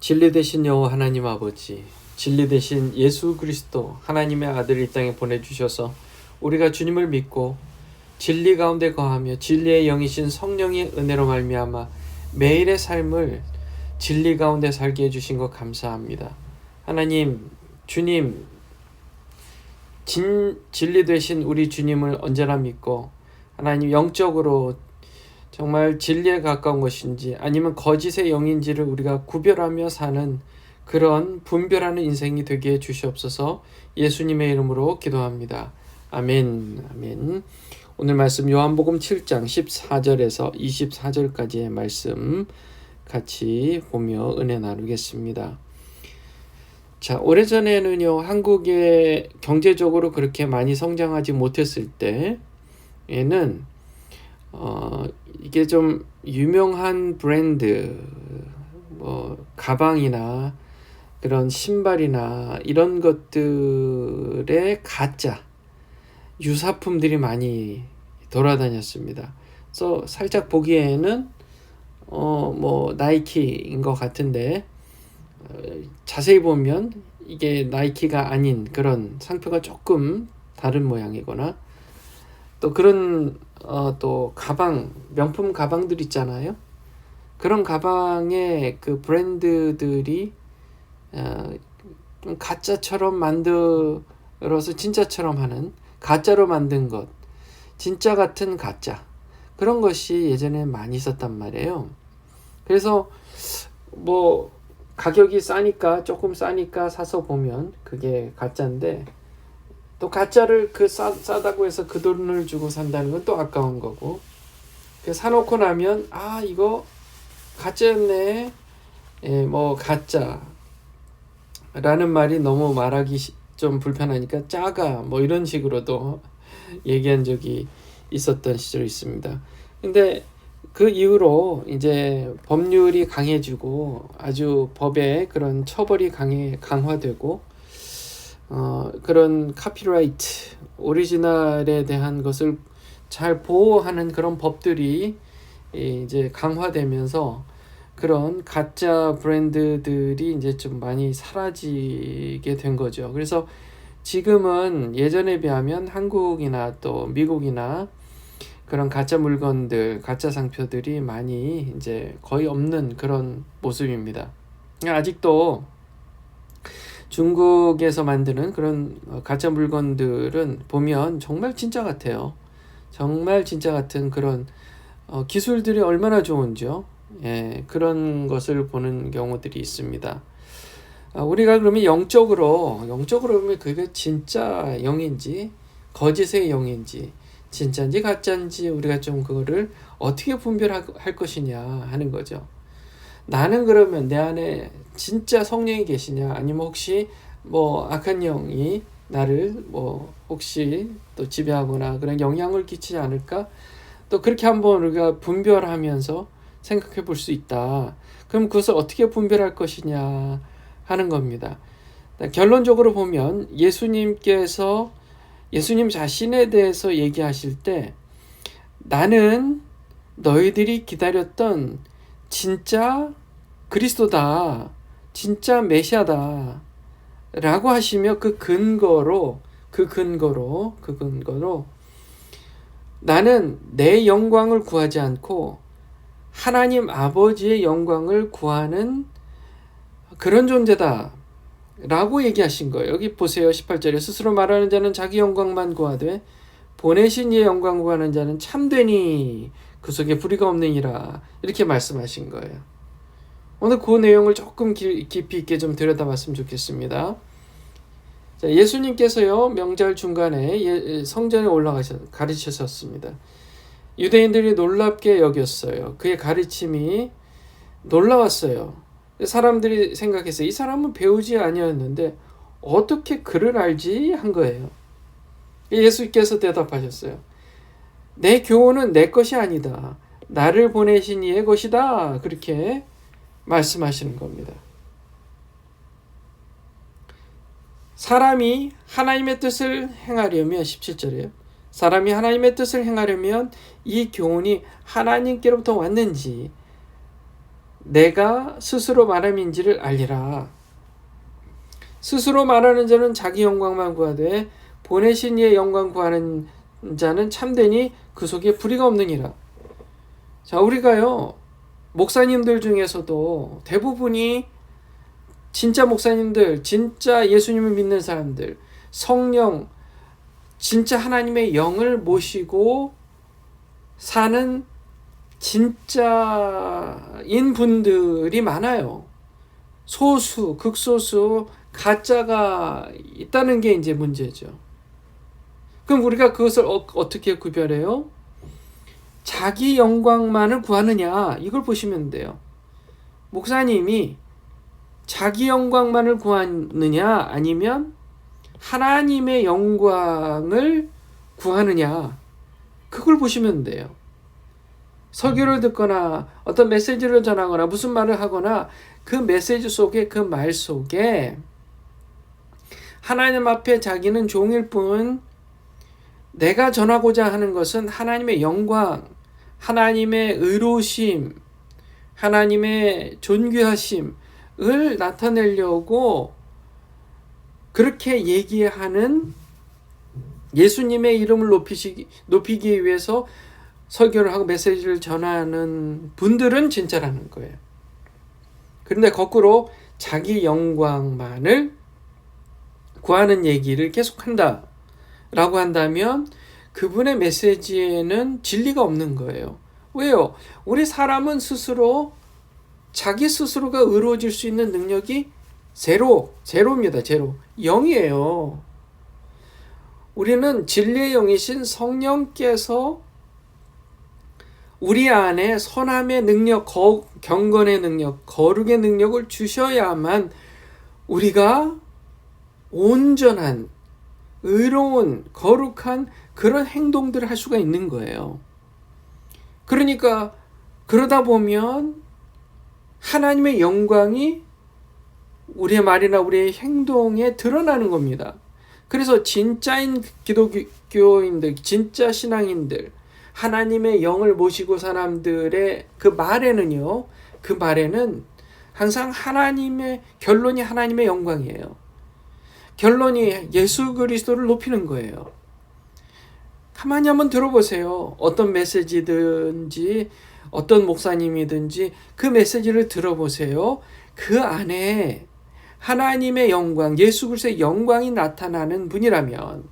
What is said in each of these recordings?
진리 되신 여호와 하나님 아버지, 진리 되신 예수 그리스도 하나님의 아들을 이 땅에 보내주셔서 우리가 주님을 믿고 진리 가운데 거하며 진리의 영이신 성령의 은혜로 말미암아 매일의 삶을 진리 가운데 살게 해주신 것 감사합니다. 하나님, 주님, 진리 되신 우리 주님을 언제나 믿고 하나님 영적으로 정말 진리에 가까운 것인지 아니면 거짓의 영인지를 우리가 구별하며 사는 그런 분별하는 인생이 되게 해 주시옵소서. 예수님의 이름으로 기도합니다. 아멘. 아멘. 오늘 말씀 요한복음 7장 14절에서 24절까지의 말씀 같이 보며 은혜 나누겠습니다. 자, 오래전에는요, 한국에 경제적으로 그렇게 많이 성장하지 못했을 때에는 이게 좀 유명한 브랜드, 가방이나 그런 신발이나 이런 것들의 가짜 유사품들이 많이 돌아다녔습니다. 그래서 살짝 보기에는 나이키인 것 같은데 자세히 보면 이게 나이키가 아닌 그런 상표가 조금 다른 모양이거나 또 그런 또 가방, 명품 가방들 있잖아요. 그런 가방의 그 브랜드들이 좀 가짜처럼 만들어서 진짜처럼 하는, 가짜로 만든 것, 진짜 같은 가짜, 그런 것이 예전에 많이 있었단 말이에요. 그래서 가격이 조금 싸니까 사서 보면 그게 가짜인데, 또 가짜를 싸다고 해서 그 돈을 주고 산다는 건 또 아까운 거고, 사놓고 나면 이거 가짜였네, 가짜라는 말이 너무 말하기 좀 불편하니까 짜가 이런 식으로도 얘기한 적이 있었던 시절이 있습니다. 근데 그 이후로 이제 법률이 강해지고 아주 법의 그런 처벌이 강화되고 그런 카피라이트, 오리지널에 대한 것을 잘 보호하는 그런 법들이 이제 강화되면서 그런 가짜 브랜드들이 이제 좀 많이 사라지게 된 거죠. 그래서 지금은 예전에 비하면 한국이나 또 미국이나 그런 가짜 물건들, 가짜 상표들이 많이 이제 거의 없는 그런 모습입니다. 아직도 중국에서 만드는 그런 가짜 물건들은 보면 정말 진짜 같아요. 정말 진짜 같은 그런 기술들이 얼마나 좋은지요. 그런 것을 보는 경우들이 있습니다. 우리가 그러면 영적으로 보면 그게 진짜 영인지 거짓의 영인지 진짜인지 가짜인지 우리가 좀 그거를 어떻게 분별할 것이냐 하는 거죠. 나는 그러면 내 안에 진짜 성령이 계시냐, 아니면 혹시 악한 영이 나를 혹시 또 지배하거나 그런 영향을 끼치지 않을까? 또 그렇게 한번 우리가 분별하면서 생각해 볼 수 있다. 그럼 그것을 어떻게 분별할 것이냐 하는 겁니다. 결론적으로 보면 예수님 자신에 대해서 얘기하실 때 나는 너희들이 기다렸던 진짜 그리스도다, 진짜 메시아다 라고 하시며 그 근거로 나는 내 영광을 구하지 않고 하나님 아버지의 영광을 구하는 그런 존재다 라고 얘기하신 거예요. 여기 보세요. 18절에 스스로 말하는 자는 자기 영광만 구하되 보내신 이의 영광 구하는 자는 참되니 그 속에 불의가 없느니라, 이렇게 말씀하신 거예요. 오늘 그 내용을 조금 깊이 있게 좀 들여다봤으면 좋겠습니다. 자, 예수님께서요, 명절 중간에 성전에 가르치셨습니다. 유대인들이 놀랍게 여겼어요. 그의 가르침이 놀라웠어요. 사람들이 생각했어요. 이 사람은 배우지 아니었는데 어떻게 글을 알지? 한 거예요. 예수께서 대답하셨어요. 내 교훈은 내 것이 아니다. 나를 보내신 이의 것이다. 그렇게 말씀하시는 겁니다. 사람이 하나님의 뜻을 행하려면 17절이에요. 사람이 하나님의 뜻을 행하려면 이 교훈이 하나님께로부터 왔는지 내가 스스로 말함인지를 알리라. 스스로 말하는 자는 자기 영광만 구하되 보내신 이의 영광 구하는 자는 참되니 그 속에 불의가 없느니라. 자, 우리가요, 목사님들 중에서도 대부분이 진짜 목사님들, 진짜 예수님을 믿는 사람들, 성령, 진짜 하나님의 영을 모시고 사는 진짜인 분들이 많아요. 소수, 극소수, 가짜가 있다는 게 이제 문제죠. 그럼 우리가 그것을 어떻게 구별해요? 자기 영광만을 구하느냐, 이걸 보시면 돼요. 목사님이 자기 영광만을 구하느냐, 아니면 하나님의 영광을 구하느냐, 그걸 보시면 돼요. 설교를 듣거나 어떤 메시지를 전하거나 무슨 말을 하거나 그 메시지 속에, 그 말 속에 하나님 앞에 자기는 종일 뿐 내가 전하고자 하는 것은 하나님의 영광, 하나님의 의로우심, 하나님의 존귀하심을 나타내려고 그렇게 얘기하는, 예수님의 이름을 높이기 위해서 설교를 하고 메시지를 전하는 분들은 진짜라는 거예요. 그런데 거꾸로 자기 영광만을 구하는 얘기를 계속한다 라고 한다면 그분의 메시지에는 진리가 없는 거예요. 왜요? 우리 사람은 스스로 자기 스스로가 의로워질 수 있는 능력이 제로입니다. 제로. 0이에요. 우리는 진리의 영이신 성령께서 우리 안에 선함의 능력, 경건의 능력, 거룩의 능력을 주셔야만 우리가 온전한, 의로운, 거룩한 그런 행동들을 할 수가 있는 거예요. 그러니까 그러다 보면 하나님의 영광이 우리의 말이나 우리의 행동에 드러나는 겁니다. 그래서 진짜인 기독교인들, 진짜 신앙인들, 하나님의 영을 모시고 사람들의 그 말에는 항상 결론이 하나님의 영광이에요. 결론이 예수 그리스도를 높이는 거예요. 가만히 한번 들어보세요. 어떤 메시지든지 어떤 목사님이든지 그 메시지를 들어보세요. 그 안에 하나님의 영광, 예수 그리스도의 영광이 나타나는 분이라면,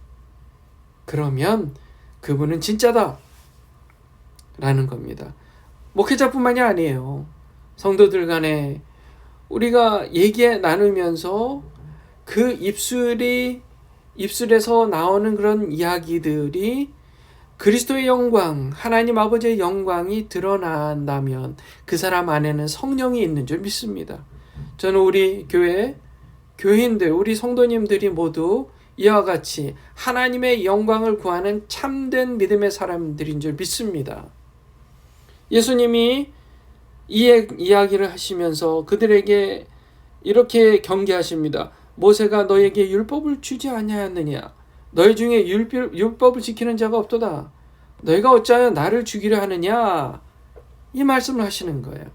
그러면 그분은 진짜다 라는 겁니다. 목회자뿐만이 아니에요. 성도들 간에 우리가 나누면서 그 입술에서 나오는 그런 이야기들이 그리스도의 영광, 하나님 아버지의 영광이 드러난다면 그 사람 안에는 성령이 있는 줄 믿습니다. 저는 우리 교인들, 우리 성도님들이 모두 이와 같이 하나님의 영광을 구하는 참된 믿음의 사람들인 줄 믿습니다. 예수님이 이 이야기를 하시면서 그들에게 이렇게 경계하십니다. 모세가 너에게 율법을 주지 아니하였느냐? 너희 중에 율법을 지키는 자가 없도다. 너희가 어찌하여 나를 죽이려 하느냐? 이 말씀을 하시는 거예요.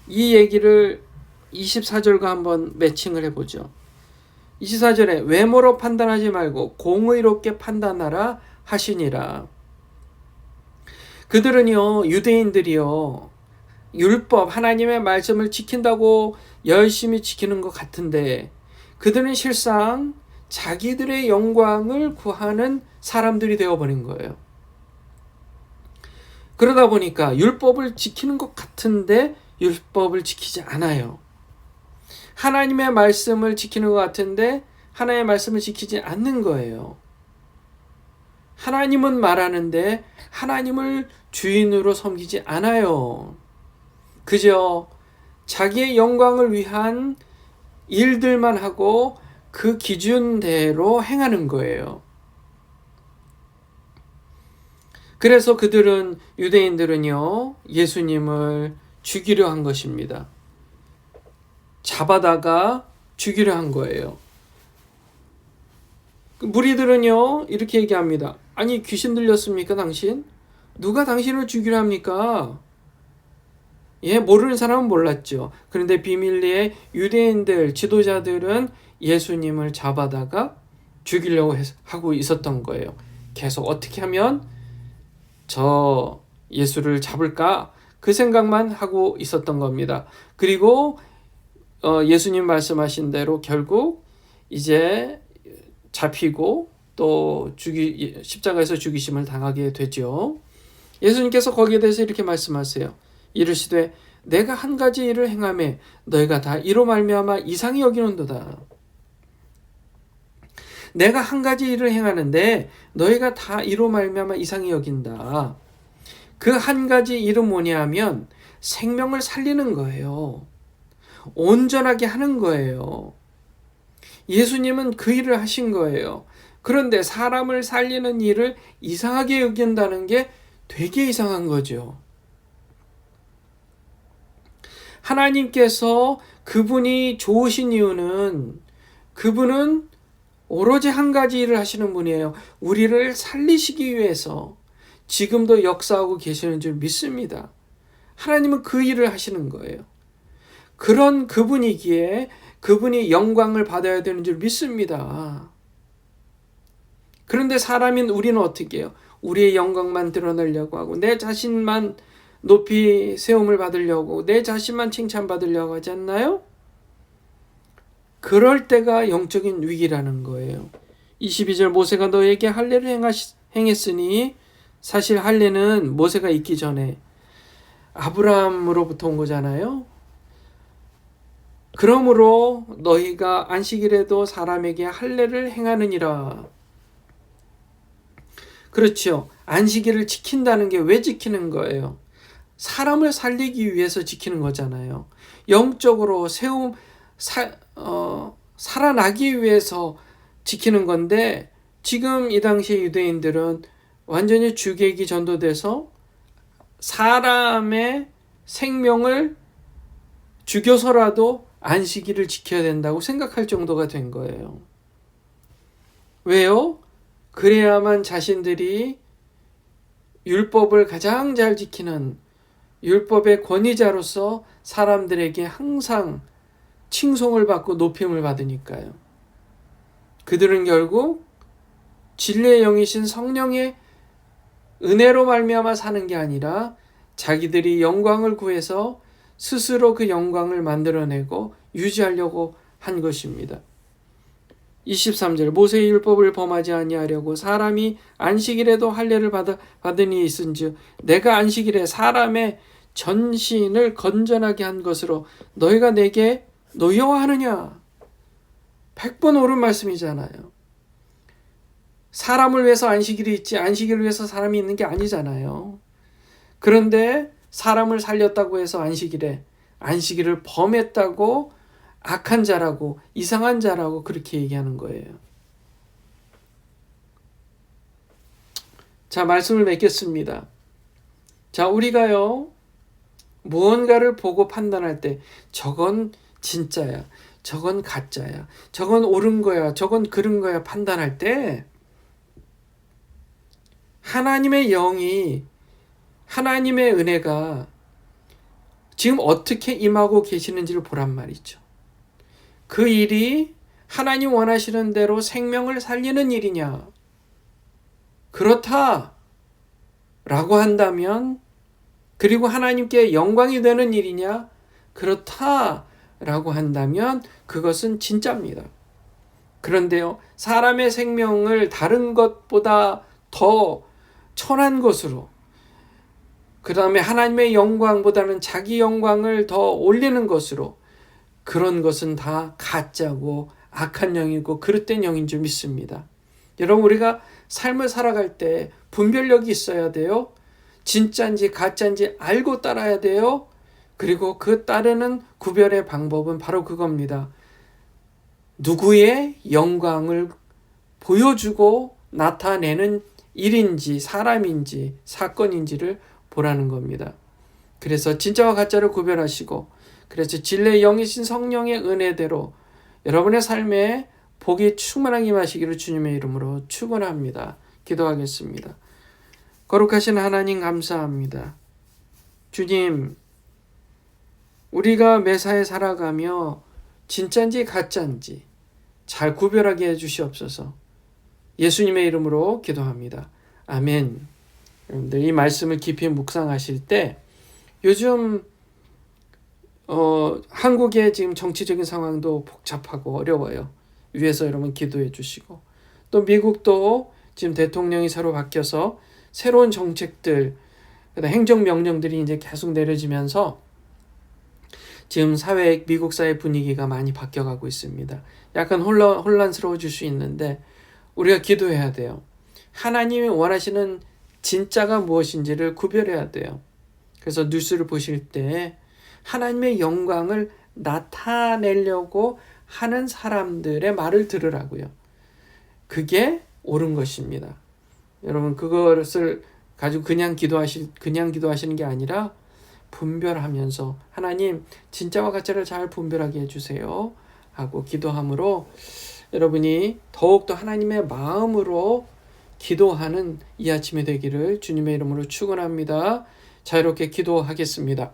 이 얘기를 24절과 한번 매칭을 해보죠. 24절에 외모로 판단하지 말고 공의롭게 판단하라 하시니라. 그들은요, 유대인들이요, 율법, 하나님의 말씀을 지킨다고 열심히 지키는 것 같은데 그들은 실상 자기들의 영광을 구하는 사람들이 되어버린 거예요. 그러다 보니까 율법을 지키는 것 같은데 율법을 지키지 않아요. 하나님의 말씀을 지키는 것 같은데 하나님의 말씀을 지키지 않는 거예요. 하나님은 말하는데 하나님을 주인으로 섬기지 않아요. 그저 자기의 영광을 위한 일들만 하고 그 기준대로 행하는 거예요. 그래서 유대인들은요, 예수님을 죽이려 한 것입니다. 잡아다가 죽이려 한 거예요. 무리들은요, 이렇게 얘기합니다. 아니, 귀신 들렸습니까, 당신? 누가 당신을 죽이려 합니까? 모르는 사람은 몰랐죠. 그런데 비밀리에 유대인들, 지도자들은 예수님을 잡아다가 죽이려고 하고 있었던 거예요. 계속 어떻게 하면 저 예수를 잡을까? 그 생각만 하고 있었던 겁니다. 그리고 예수님 말씀하신 대로 결국 이제 잡히고 또 십자가에서 죽이심을 당하게 되죠. 예수님께서 거기에 대해서 이렇게 말씀하세요. 이르시되 내가 한 가지 일을 행하매 너희가 다 이로 말미암아 이상히 여기는도다. 내가 한 가지 일을 행하는데 너희가 다 이로 말미암아 이상히 여긴다. 그 한 가지 일은 뭐냐 하면 생명을 살리는 거예요. 온전하게 하는 거예요. 예수님은 그 일을 하신 거예요. 그런데 사람을 살리는 일을 이상하게 여긴다는 게 되게 이상한 거죠. 하나님께서 그분이 좋으신 이유는 그분은 오로지 한 가지 일을 하시는 분이에요. 우리를 살리시기 위해서 지금도 역사하고 계시는 줄 믿습니다. 하나님은 그 일을 하시는 거예요. 그런 그분이기에 그분이 영광을 받아야 되는 줄 믿습니다. 그런데 사람인 우리는 어떻게 해요? 우리의 영광만 드러내려고 하고 내 자신만 높이 세움을 받으려고 내 자신만 칭찬받으려고 하지 않나요? 그럴 때가 영적인 위기라는 거예요. 22절 모세가 너에게 할례를 행했으니 사실 할례는 모세가 있기 전에 아브라함으로부터 온 거잖아요. 그러므로 너희가 안식일에도 사람에게 할례를 행하느니라. 그렇죠. 안식일을 지킨다는 게 왜 지키는 거예요? 사람을 살리기 위해서 지키는 거잖아요. 영적으로 살아나기 위해서 지키는 건데 지금 이 당시 유대인들은 완전히 주객이 전도돼서 사람의 생명을 죽여서라도 안식일을 지켜야 된다고 생각할 정도가 된 거예요. 왜요? 그래야만 자신들이 율법을 가장 잘 지키는 율법의 권위자로서 사람들에게 항상 칭송을 받고 높임을 받으니까요. 그들은 결국 진리의 영이신 성령의 은혜로 말미암아 사는 게 아니라 자기들이 영광을 구해서 스스로 그 영광을 만들어내고 유지하려고 한 것입니다. 23절 모세의 율법을 범하지 아니하려고 사람이 안식일에도 할례를 받으니 있은즉 내가 안식일에 사람의 전신을 건전하게 한 것으로 너희가 내게 노여워하느냐. 100번 옳은 말씀이잖아요. 사람을 위해서 안식일이 있지 안식일을 위해서 사람이 있는 게 아니잖아요. 그런데 사람을 살렸다고 해서 안식일을 범했다고 악한 자라고 이상한 자라고 그렇게 얘기하는 거예요. 자, 말씀을 맺겠습니다. 자, 우리가요 무언가를 보고 판단할 때 저건 진짜야, 저건 가짜야, 저건 옳은 거야, 저건 그른 거야 판단할 때 하나님의 영이 하나님의 은혜가 지금 어떻게 임하고 계시는지를 보란 말이죠. 그 일이 하나님 원하시는 대로 생명을 살리는 일이냐? 그렇다 라고 한다면, 그리고 하나님께 영광이 되는 일이냐? 그렇다 라고 한다면 그것은 진짜입니다. 그런데요, 사람의 생명을 다른 것보다 더 천한 것으로, 그 다음에 하나님의 영광보다는 자기 영광을 더 올리는 것으로, 그런 것은 다 가짜고 악한 영이고 그릇된 영인 줄 믿습니다. 여러분, 우리가 삶을 살아갈 때 분별력이 있어야 돼요. 진짜인지 가짜인지 알고 따라야 돼요. 그리고 그 따르는 구별의 방법은 바로 그겁니다. 누구의 영광을 보여주고 나타내는 일인지 사람인지 사건인지를 보라는 겁니다. 그래서 진짜와 가짜를 구별하시고, 그래서 진리의 영이신 성령의 은혜대로 여러분의 삶에 복이 충만하게 임하시기를 주님의 이름으로 축원합니다. 기도하겠습니다. 거룩하신 하나님 감사합니다. 주님, 우리가 매사에 살아가며 진짜인지 가짜인지 잘 구별하게 해주시옵소서. 예수님의 이름으로 기도합니다. 아멘. 여러분들 이 말씀을 깊이 묵상하실 때 요즘 한국의 지금 정치적인 상황도 복잡하고 어려워요. 위에서 여러분 기도해 주시고, 또 미국도 지금 대통령이 새로 바뀌어서 새로운 정책들, 행정명령들이 이제 계속 내려지면서 지금 미국 사회 분위기가 많이 바뀌어가고 있습니다. 약간 혼란스러워질 수 있는데 우리가 기도해야 돼요. 하나님이 원하시는 진짜가 무엇인지를 구별해야 돼요. 그래서 뉴스를 보실 때 하나님의 영광을 나타내려고 하는 사람들의 말을 들으라고요. 그게 옳은 것입니다. 여러분 그것을 가지고 그냥 기도하시는 게 아니라 분별하면서 하나님 진짜와 가짜를 잘 분별하게 해주세요 하고 기도함으로 여러분이 더욱더 하나님의 마음으로 기도하는 이 아침이 되기를 주님의 이름으로 축원합니다. 자유롭게 기도하겠습니다.